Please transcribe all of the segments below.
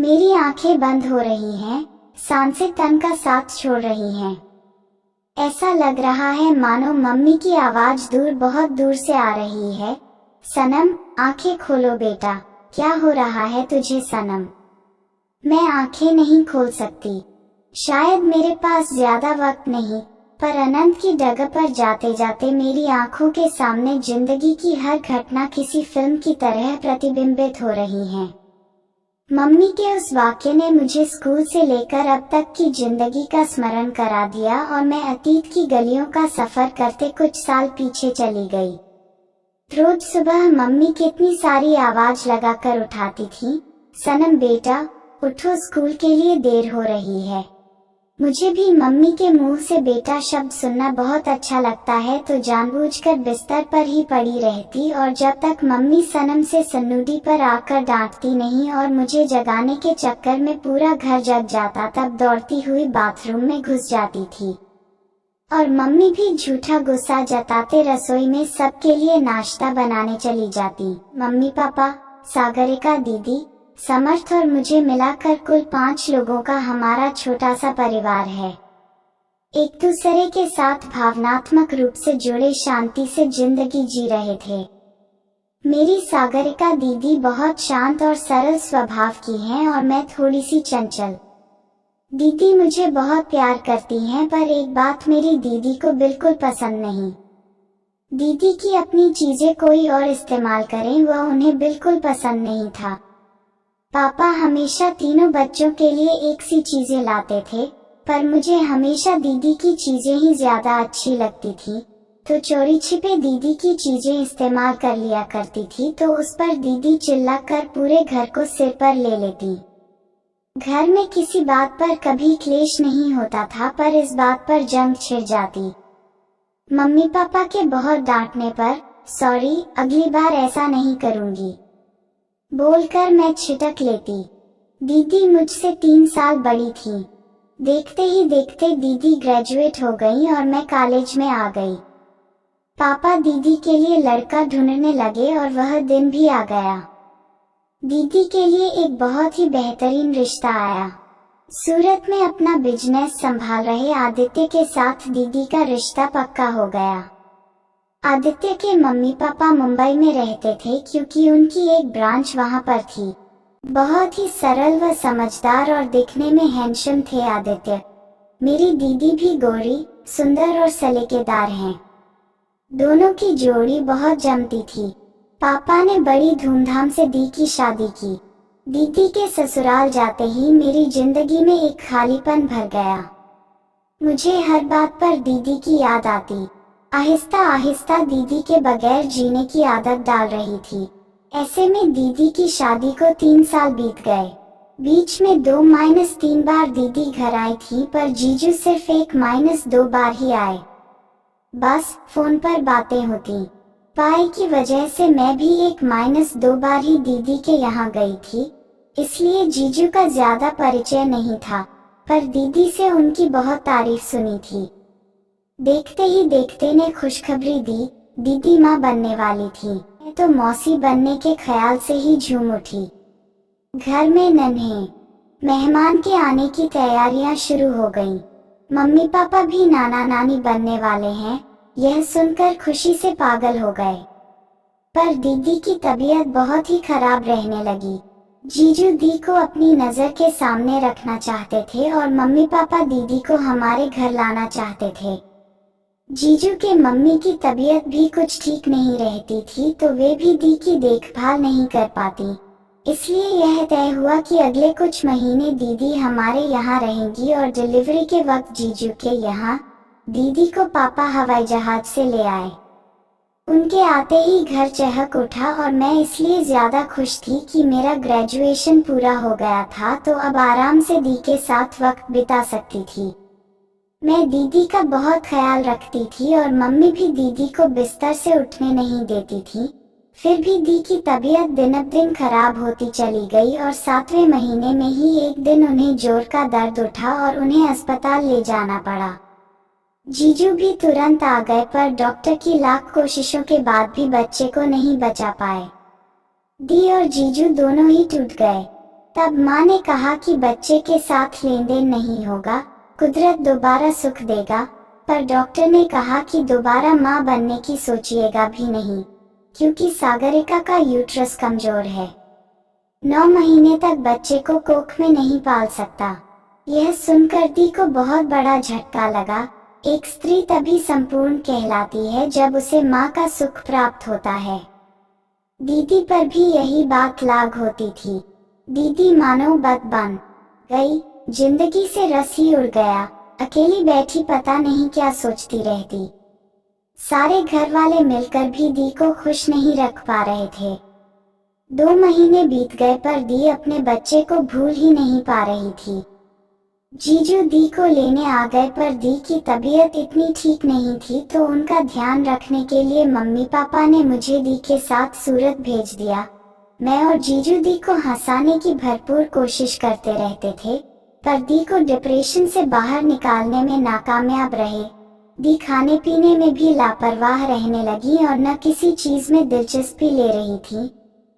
मेरी आंखें बंद हो रही हैं, सांसें तन का साथ छोड़ रही हैं। ऐसा लग रहा है मानो मम्मी की आवाज बहुत दूर से आ रही है। सनम, आंखें खोलो बेटा, क्या हो रहा है तुझे सनम? मैं आंखें नहीं खोल सकती। शायद मेरे पास ज्यादा वक्त नहीं, पर अनंत की डगर पर जाते जाते मेरी आंखों के सामने जिंदगी की हर घटना किसी फिल्म की तरह प्रतिबिंबित हो रही है। मम्मी के उस वाक्य ने मुझे स्कूल से लेकर अब तक की जिंदगी का स्मरण करा दिया और मैं अतीत की गलियों का सफर करते कुछ साल पीछे चली गई। रोज सुबह मम्मी कितनी सारी आवाज लगाकर उठाती थी, सनम बेटा उठो, स्कूल के लिए देर हो रही है। मुझे भी मम्मी के मुंह से बेटा शब्द सुनना बहुत अच्छा लगता है, तो जानबूझकर बिस्तर पर ही पड़ी रहती और जब तक मम्मी सनम से सन्नूडी पर आकर डांटती नहीं और मुझे जगाने के चक्कर में पूरा घर जग जाता, तब दौड़ती हुई बाथरूम में घुस जाती थी। और मम्मी भी झूठा गुस्सा जताते रसोई में सबके लिए नाश्ता बनाने चली जाती। मम्मी पापा, सागरिका दीदी, समर्थ और मुझे मिलाकर कुल 5 लोगों का हमारा छोटा सा परिवार है। एक दूसरे के साथ भावनात्मक रूप से जुड़े शांति से जिंदगी जी रहे थे। मेरी सागरिका दीदी बहुत शांत और सरल स्वभाव की हैं और मैं थोड़ी सी चंचल। दीदी मुझे बहुत प्यार करती हैं, पर एक बात मेरी दीदी को बिल्कुल पसंद नहीं। दीदी की अपनी चीजें कोई और इस्तेमाल करें वह उन्हें बिल्कुल पसंद नहीं था। पापा हमेशा तीनों बच्चों के लिए एक सी चीजें लाते थे, पर मुझे हमेशा दीदी की चीजें ही ज्यादा अच्छी लगती थी, तो चोरी छिपे दीदी की चीजें इस्तेमाल कर लिया करती थी, तो उस पर दीदी चिल्लाकर पूरे घर को सिर पर ले लेती। घर में किसी बात पर कभी क्लेश नहीं होता था, पर इस बात पर जंग छिड़ जाती। मम्मी पापा के बहुत डांटने पर सॉरी, अगली बार ऐसा नहीं करूंगी बोलकर मैं छिटक लेती। दीदी मुझसे 3 साल बड़ी थी। देखते ही देखते दीदी ग्रेजुएट हो गई और मैं कॉलेज में आ गई। पापा दीदी के लिए लड़का ढूंढने लगे और वह दिन भी आ गया। दीदी के लिए एक बहुत ही बेहतरीन रिश्ता आया। सूरत में अपना बिजनेस संभाल रहे आदित्य के साथ दीदी का रिश्ता पक्का हो गया। आदित्य के मम्मी पापा मुंबई में रहते थे क्योंकि उनकी एक ब्रांच वहां पर थी। बहुत ही सरल व समझदार और दिखने में हैंडसम थे आदित्य। मेरी दीदी भी गोरी, सुंदर और सलीकेदार हैं। दोनों की जोड़ी बहुत जमती थी। पापा ने बड़ी धूमधाम से दी की शादी की। दीदी के ससुराल जाते ही मेरी जिंदगी में एक खालीपन भर गया। मुझे हर बात पर दीदी की याद आती। आहिस्ता आहिस्ता दीदी के बगैर जीने की आदत डाल रही थी। ऐसे में दीदी की शादी को 3 साल बीत गए। बीच में 2-3 बार दीदी घर आई थी, पर जीजू सिर्फ 1-2 बार ही आए। बस फोन पर बातें होती। पाई की वजह से मैं भी 1-2 बार ही दीदी के यहाँ गई थी, इसलिए जीजू का ज्यादा परिचय नहीं था, पर दीदी से उनकी बहुत तारीफ सुनी थी। देखते ही देखते ने खुशखबरी दी, दीदी माँ बनने वाली थी। मैं तो मौसी बनने के ख्याल से ही झूम उठी। घर में नन्हे मेहमान के आने की तैयारियां शुरू हो गईं। मम्मी पापा भी नाना नानी बनने वाले हैं, यह सुनकर खुशी से पागल हो गए। पर दीदी की तबीयत बहुत ही खराब रहने लगी। जीजू दी को अपनी नजर के सामने रखना चाहते थे और मम्मी पापा दीदी को हमारे घर लाना चाहते थे। जीजू के मम्मी की तबीयत भी कुछ ठीक नहीं रहती थी, तो वे भी दी की देखभाल नहीं कर पाती। इसलिए यह तय हुआ कि अगले कुछ महीने दीदी हमारे यहाँ रहेंगी और डिलीवरी के वक्त जीजू के यहाँ दीदी को पापा हवाई जहाज से ले आए। उनके आते ही घर चहक उठा और मैं इसलिए ज्यादा खुश थी कि मेरा ग्रेजुएशन पूरा हो गया था, तो अब आराम से दी के साथ वक्त बिता सकती थी। मैं दीदी का बहुत ख्याल रखती थी और मम्मी भी दीदी को बिस्तर से उठने नहीं देती थी। फिर भी दी की तबीयत दिन ब दिन खराब होती चली गई और 7वें महीने में ही एक दिन उन्हें जोर का दर्द उठा और उन्हें अस्पताल ले जाना पड़ा। जीजू भी तुरंत आ गए, पर डॉक्टर की लाख कोशिशों के बाद भी बच्चे को नहीं बचा पाए। दी और जीजू दोनों ही टूट गए। तब माँ ने कहा कि बच्चे के साथ लेन देन नहीं होगा, कुदरत दोबारा सुख देगा। पर डॉक्टर ने कहा कि दोबारा माँ बनने की सोचिएगा भी नहीं, क्योंकि सागरिका का यूट्रस कमजोर है। 9 महीने तक बच्चे को कोख में नहीं पाल सकता। यह सुनकर दी को बहुत बड़ा झटका लगा। एक स्त्री तभी संपूर्ण कहलाती है जब उसे माँ का सुख प्राप्त होता है। दीदी पर भी यही बात लागू होती थी। दीदी मानो बद बन गई, जिंदगी से रस ही उड़ गया। अकेली बैठी पता नहीं क्या सोचती रहती। सारे घर वाले मिलकर भी दी को खुश नहीं रख पा रहे थे। 2 महीने बीत गए पर दी अपने बच्चे को भूल ही नहीं पा रही थी। जीजू दी को लेने आ गए पर दी की तबीयत इतनी ठीक नहीं थी, तो उनका ध्यान रखने के लिए मम्मी पापा ने मुझे दी के साथ सूरत भेज दिया। मैं और जीजू दी को हंसाने की भरपूर कोशिश करते रहते थे, पर दी को डिप्रेशन से बाहर निकालने में नाकामयाब रहे। दी खाने पीने में भी लापरवाह रहने लगी और न किसी चीज में दिलचस्पी ले रही थी।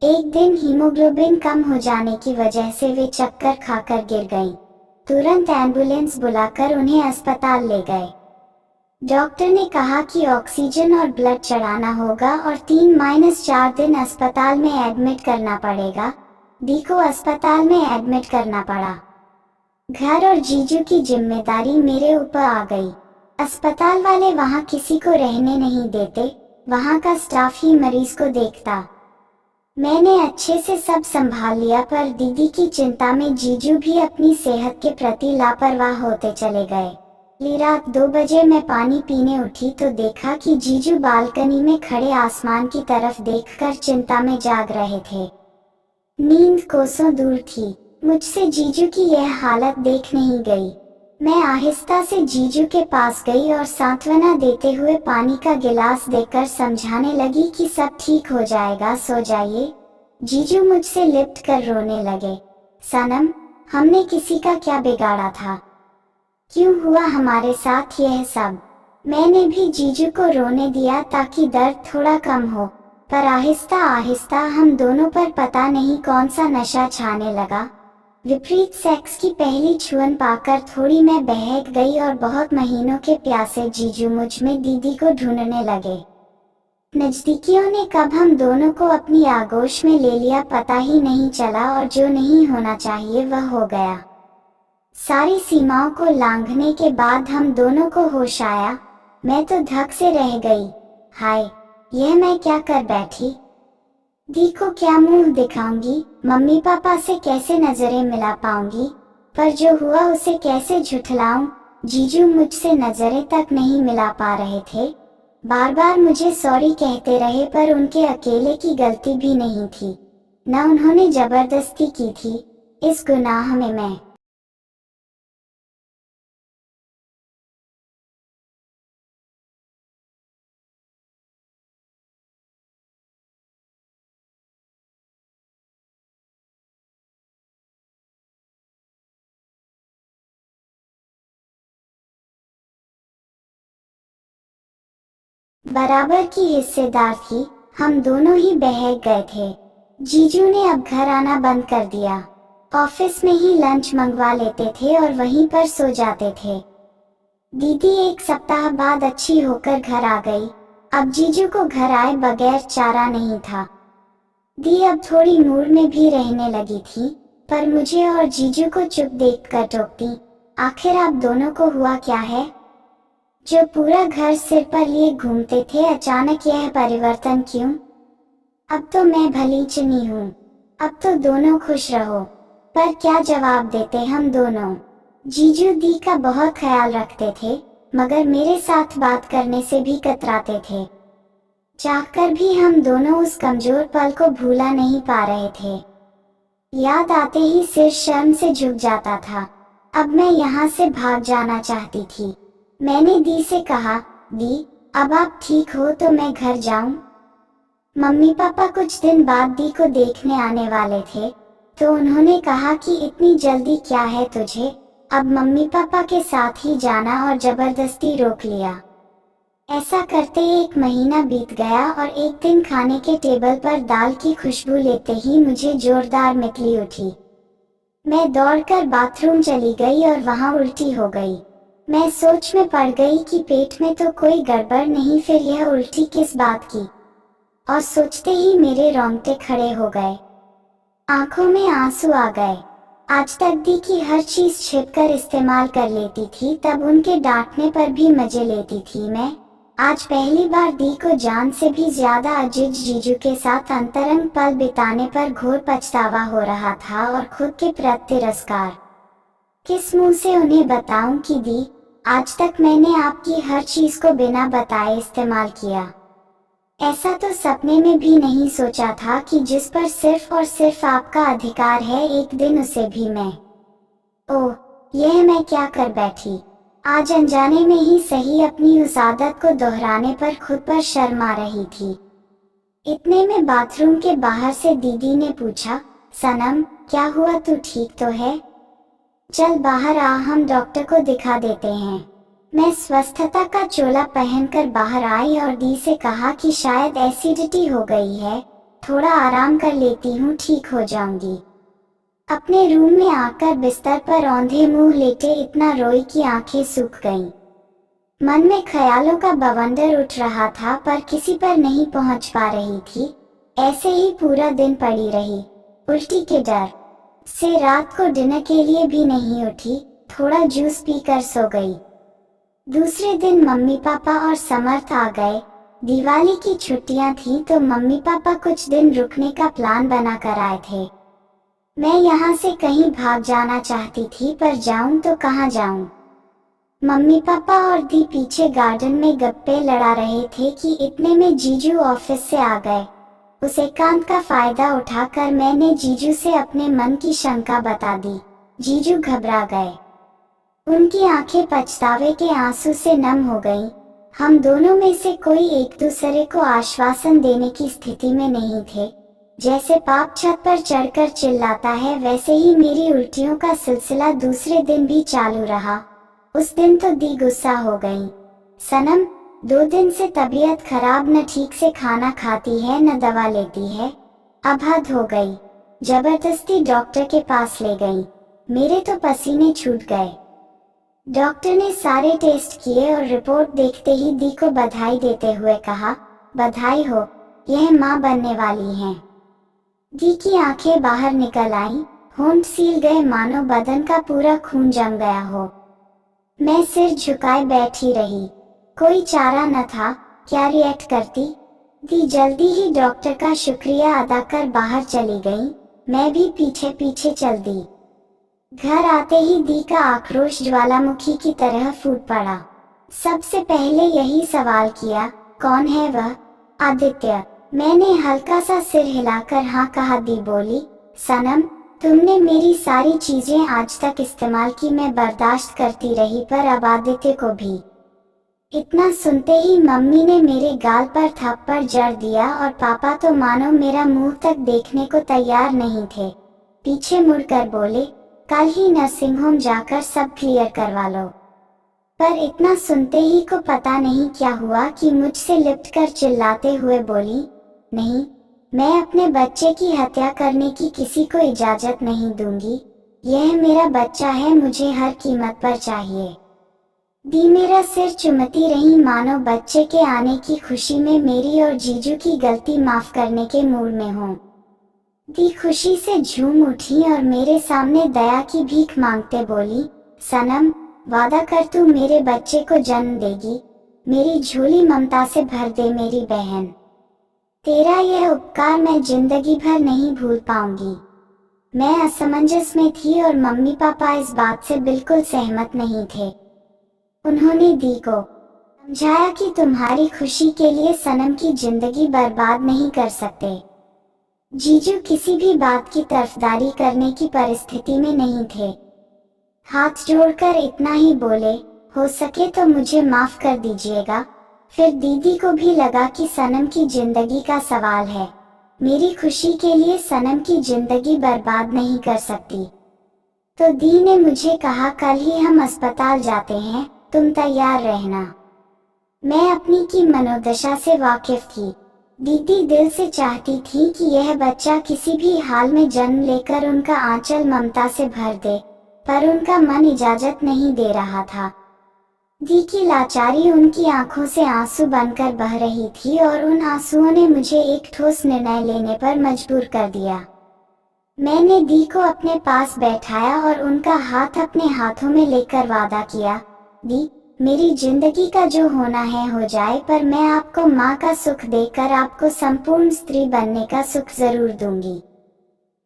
एक दिन हीमोग्लोबिन कम हो जाने की वजह से वे चक्कर खाकर गिर गईं। तुरंत एम्बुलेंस बुलाकर उन्हें अस्पताल ले गए। डॉक्टर ने कहा कि ऑक्सीजन और ब्लड चढ़ाना होगा और 3-4 दिन अस्पताल में एडमिट करना पड़ेगा। दी को अस्पताल में एडमिट करना पड़ा। घर और जीजू की जिम्मेदारी मेरे ऊपर आ गई। अस्पताल वाले वहां किसी को रहने नहीं देते, वहां का स्टाफ ही मरीज को देखता। मैंने अच्छे से सब संभाल लिया, पर दीदी की चिंता में जीजू भी अपनी सेहत के प्रति लापरवाह होते चले गए। रात 2 बजे मैं पानी पीने उठी तो देखा कि जीजू बालकनी में खड़े आसमान की तरफ देखकर चिंता में जाग रहे थे। नींद कोसों दूर थी। मुझसे जीजू की यह हालत देख नहीं गई। मैं आहिस्ता से जीजू के पास गई और सांत्वना देते हुए पानी का गिलास देकर समझाने लगी कि सब ठीक हो जाएगा, सो जाइए। जीजू मुझसे लिपट कर रोने लगे। सनम, हमने किसी का क्या बिगाड़ा था? क्यों हुआ हमारे साथ यह सब? मैंने भी जीजू को रोने दिया ताकि दर्द थोड़ा कम हो, पर आहिस्ता आहिस्ता हम दोनों पर पता नहीं कौन सा नशा छाने लगा। विपरीत सेक्स की पहली छुअन पाकर थोड़ी मैं बहक गई और बहुत महीनों के प्यासे जीजू मुझ में दीदी को ढूंढने लगे। नजदीकियों ने कब हम दोनों को अपनी आगोश में ले लिया पता ही नहीं चला, और जो नहीं होना चाहिए वह हो गया। सारी सीमाओं को लांघने के बाद हम दोनों को होश आया। मैं तो धक से रह गई। हाय, यह मैं क्या कर बैठी? दी को क्या मुंह दिखाऊंगी? मम्मी पापा से कैसे नजरें मिला पाऊंगी? पर जो हुआ उसे कैसे झुठलाऊं? जीजू मुझसे नजरें तक नहीं मिला पा रहे थे। बार बार मुझे सॉरी कहते रहे, पर उनके अकेले की गलती भी नहीं थी, न उन्होंने जबरदस्ती की थी। इस गुनाह में मैं बराबर की हिस्सेदार थी। हम दोनों ही बहक गए थे। जीजू ने अब घर आना बंद कर दिया। ऑफिस में ही लंच मंगवा लेते थे और वहीं पर सो जाते थे। दीदी 1 सप्ताह बाद अच्छी होकर घर आ गई। अब जीजू को घर आए बगैर चारा नहीं था। दी अब थोड़ी मूड में भी रहने लगी थी, पर मुझे और जीजू को चुप देखकर टोकती। आखिर आप दोनों को हुआ क्या है, जो पूरा घर सिर पर लिए घूमते थे? अचानक यह परिवर्तन क्यों? अब तो मैं भली चुनी हूँ, अब तो दोनों खुश रहो। पर क्या जवाब देते हम दोनों? जीजू दी का बहुत ख्याल रखते थे, मगर मेरे साथ बात करने से भी कतराते थे। चाहकर भी हम दोनों उस कमजोर पल को भूला नहीं पा रहे थे। याद आते ही सिर शर्म से झुक जाता था। अब मैं यहाँ से भाग जाना चाहती थी। मैंने दी से कहा, दी, अब आप ठीक हो तो मैं घर जाऊं? मम्मी पापा कुछ दिन बाद दी को देखने आने वाले थे, तो उन्होंने कहा कि इतनी जल्दी क्या है तुझे? अब मम्मी पापा के साथ ही जाना, और जबरदस्ती रोक लिया। ऐसा करते 1 महीना बीत गया और एक दिन खाने के टेबल पर दाल की खुशबू लेते ही मुझे जोरदार मितली उठी। मैं दौड़कर बाथरूम चली गई और वहां उल्टी हो गई। मैं सोच में पड़ गई कि पेट में तो कोई गड़बड़ नहीं, फिर यह उल्टी किस बात की, और सोचते ही मेरे रोंगटे खड़े हो गए, आंखों में आंसू आ गए। आज तक दी की हर चीज छिपकर इस्तेमाल कर लेती थी, तब उनके डांटने पर भी मजे लेती थी मैं। आज पहली बार दी को जान से भी ज्यादा अजीज जीजू के साथ अंतरंग पल बिताने पर घोर पछतावा हो रहा था और खुद के प्रति तिरस्कार। किस मुंह से उन्हें बताऊं कि दी, आज तक मैंने आपकी हर चीज को बिना बताए इस्तेमाल किया। ऐसा तो सपने में भी नहीं सोचा था कि जिस पर सिर्फ और सिर्फ आपका अधिकार है, एक दिन उसे भी मैं। ओह, यह मैं क्या कर बैठी। आज अनजाने में ही सही अपनी उस आदत को दोहराने पर खुद पर शर्म आ रही थी। इतने में बाथरूम के बाहर से दीदी ने पूछा, सनम क्या हुआ, तू ठीक तो है? चल बाहर आ, हम डॉक्टर को दिखा देते हैं। मैं स्वस्थता का चोला पहनकर बाहर आई और दी से कहा कि शायद एसिडिटी हो गई है, थोड़ा आराम कर लेती हूँ, ठीक हो जाऊंगी। अपने रूम में आकर बिस्तर पर औंधे मुंह लेटे इतना रोई कि आंखें सूख गईं। मन में ख्यालों का बवंडर उठ रहा था पर किसी पर नहीं पहुंच पा रही थी। ऐसे ही पूरा दिन पड़ी रही, उल्टी के डर से रात को डिनर के लिए भी नहीं उठी, थोड़ा जूस पीकर सो गई। दूसरे दिन मम्मी पापा और समर्थ आ गए। दिवाली की छुट्टियां थी तो मम्मी पापा कुछ दिन रुकने का प्लान बना कर आए थे। मैं यहाँ से कहीं भाग जाना चाहती थी पर जाऊं तो कहाँ जाऊं। मम्मी पापा और दी पीछे गार्डन में गप्पे लड़ा रहे थे कि इतने में जीजू ऑफिस से आ गए। उस एकांत का फायदा उठाकर मैंने जीजू से अपने मन की शंका बता दी। जीजू घबरा गए, उनकी आंखें पछतावे के आंसू से नम हो गईं। हम दोनों में से कोई एक दूसरे को आश्वासन देने की स्थिति में नहीं थे। जैसे पाप छत पर चढ़कर चिल्लाता है, वैसे ही मेरी उल्टियों का सिलसिला दूसरे दिन भी चालू रहा। उस दिन तो दी गुस्सा हो गई। सनम, 2 दिन से तबीयत खराब, न ठीक से खाना खाती है न दवा लेती है, अब हद हो गई। जबरदस्ती डॉक्टर के पास ले गई। मेरे तो पसीने छूट गए। डॉक्टर ने सारे टेस्ट किए और रिपोर्ट देखते ही दी को बधाई देते हुए कहा, बधाई हो, यह माँ बनने वाली हैं। दी की आंखें बाहर निकल आईं, होंठ सील गए मानो बदन का पूरा खून जम गया हो। मैं सिर झुकाए बैठी रही, कोई चारा न था, क्या रिएक्ट करती। दी जल्दी ही डॉक्टर का शुक्रिया अदा कर बाहर चली गई, मैं भी पीछे पीछे चल दी। घर आते ही दी का आक्रोश ज्वालामुखी की तरह फूट पड़ा। सबसे पहले यही सवाल किया, कौन है वह? आदित्य। मैंने हल्का सा सिर हिलाकर हाँ कहा। दी बोली, सनम, तुमने मेरी सारी चीजें आज तक इस्तेमाल की, मैं बर्दाश्त करती रही, पर अब आदित्य को भी। इतना सुनते ही मम्मी ने मेरे गाल पर थप्पड़ जड़ दिया और पापा तो मानो मेरा मुंह तक देखने को तैयार नहीं थे। पीछे मुड़कर बोले, कल ही नर्सिंग होम जाकर सब क्लियर करवा लो। पर इतना सुनते ही को पता नहीं क्या हुआ कि मुझसे लिपटकर चिल्लाते हुए बोली, नहीं, मैं अपने बच्चे की हत्या करने की किसी को इजाजत नहीं दूंगी। यह मेरा बच्चा है, मुझे हर कीमत पर चाहिए। दी मेरा सिर चुमती रही मानो बच्चे के आने की खुशी में मेरी और जीजू की गलती माफ करने के मूड में हूँ। दी खुशी से झूम उठी और मेरे सामने दया की भीख मांगते बोली, सनम, वादा कर तू मेरे बच्चे को जन्म देगी, मेरी झोली ममता से भर दे मेरी बहन। तेरा यह उपकार मैं जिंदगी भर नहीं भूल पाऊंगी। मैं असमंजस में थी और मम्मी पापा इस बात से बिल्कुल सहमत नहीं थे। उन्होंने दी को समझाया कि तुम्हारी खुशी के लिए सनम की जिंदगी बर्बाद नहीं कर सकते। जीजू किसी भी बात की तरफदारी करने की परिस्थिति में नहीं थे। हाथ जोड़कर इतना ही बोले, हो सके तो मुझे माफ कर दीजिएगा। फिर दीदी को भी लगा कि सनम की जिंदगी का सवाल है, मेरी खुशी के लिए सनम की जिंदगी बर्बाद नहीं कर सकती। तो दी ने मुझे कहा, कल ही हम अस्पताल जाते हैं, तुम तैयार रहना। मैं अपनी की मनोदशा से वाकिफ थी। दीदी दिल से चाहती थी कि यह बच्चा किसी भी हाल में जन्म लेकर उनका आंचल ममता से भर दे, पर उनका मन इजाजत नहीं दे रहा था। दी की लाचारी उनकी आंखों से आंसू बनकर बह रही थी और उन आंसुओं ने मुझे एक ठोस निर्णय लेने पर मजबूर कर दिया। मैंने दी को अपने पास बैठाया और उनका हाथ अपने हाथों में लेकर वादा किया, दी, मेरी जिंदगी का जो होना है हो जाए, पर मैं आपको माँ का सुख देकर आपको संपूर्ण स्त्री बनने का सुख जरूर दूंगी।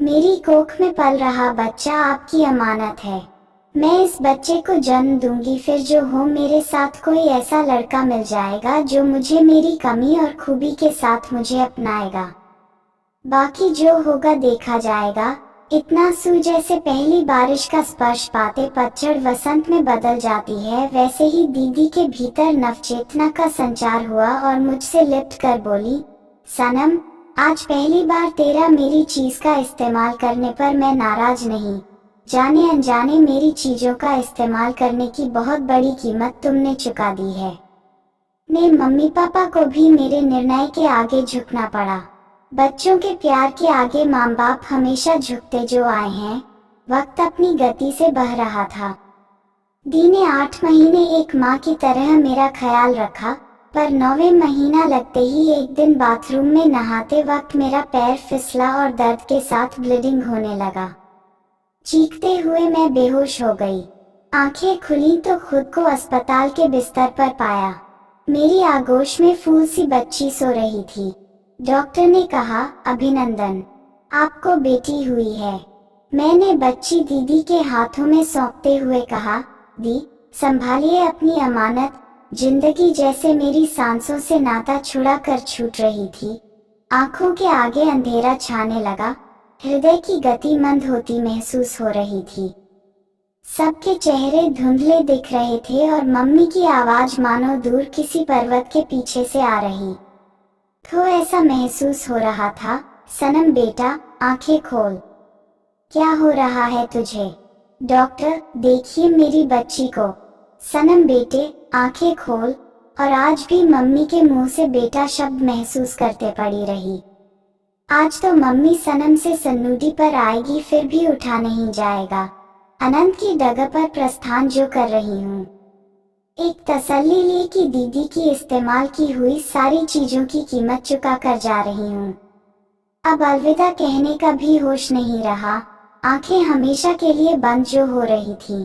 मेरी कोख में पल रहा बच्चा आपकी अमानत है। मैं इस बच्चे को जन्म दूंगी, फिर जो हो मेरे साथ कोई ऐसा लड़का मिल जाएगा जो मुझे मेरी कमी और खूबी के साथ मुझे अपनाएगा। बाकी जो होगा देखा जाएगा। इतना सू जैसे पहली बारिश का स्पर्श पाते पतझड़ वसंत में बदल जाती है, वैसे ही दीदी के भीतर नवचेतना का संचार हुआ और मुझसे लिप्ट कर बोली, सनम, आज पहली बार तेरा मेरी चीज का इस्तेमाल करने पर मैं नाराज नहीं। जाने अनजाने मेरी चीजों का इस्तेमाल करने की बहुत बड़ी कीमत तुमने चुका दी है। ने मम्मी पापा को भी मेरे निर्णय के आगे झुकना पड़ा। बच्चों के प्यार के आगे माँ बाप हमेशा झुकते जो आए हैं। वक्त अपनी गति से बह रहा था। दी ने 8 महीने एक माँ की तरह मेरा ख्याल रखा, पर 9वें महीना लगते ही एक दिन बाथरूम में नहाते वक्त मेरा पैर फिसला और दर्द के साथ ब्लीडिंग होने लगा। चीखते हुए मैं बेहोश हो गई। आंखें खुली तो खुद को अस्पताल के बिस्तर पर पाया। मेरी आगोश में फूल सी बच्ची सो रही थी। डॉक्टर ने कहा, अभिनंदन, आपको बेटी हुई है। मैंने बच्ची दीदी के हाथों में सौंपते हुए कहा, दी, संभालिए अपनी अमानत। जिंदगी जैसे मेरी सांसों से नाता छुड़ा कर छूट रही थी। आंखों के आगे अंधेरा छाने लगा। हृदय की गति मंद होती महसूस हो रही थी। सबके चेहरे धुंधले दिख रहे थे और मम्मी की आवाज मानो दूर किसी पर्वत के पीछे से आ रही। तो ऐसा महसूस हो रहा था, सनम बेटा, आंखें खोल। क्या हो रहा है तुझे? डॉक्टर, देखिए मेरी बच्ची को। सनम बेटे, आंखें खोल। और आज भी मम्मी के मुंह से बेटा शब्द महसूस करते पड़ी रही। आज तो मम्मी सनम से सन्नूडी पर आएगी, फिर भी उठा नहीं जाएगा। अनंत की डगर पर प्रस्थान जो कर रही हूँ। एक तसल्ली ली कि दीदी की इस्तेमाल की हुई सारी चीजों की कीमत चुका कर जा रही हूँ। अब अलविदा कहने का भी होश नहीं रहा। आंखें हमेशा के लिए बंद जो हो रही थी।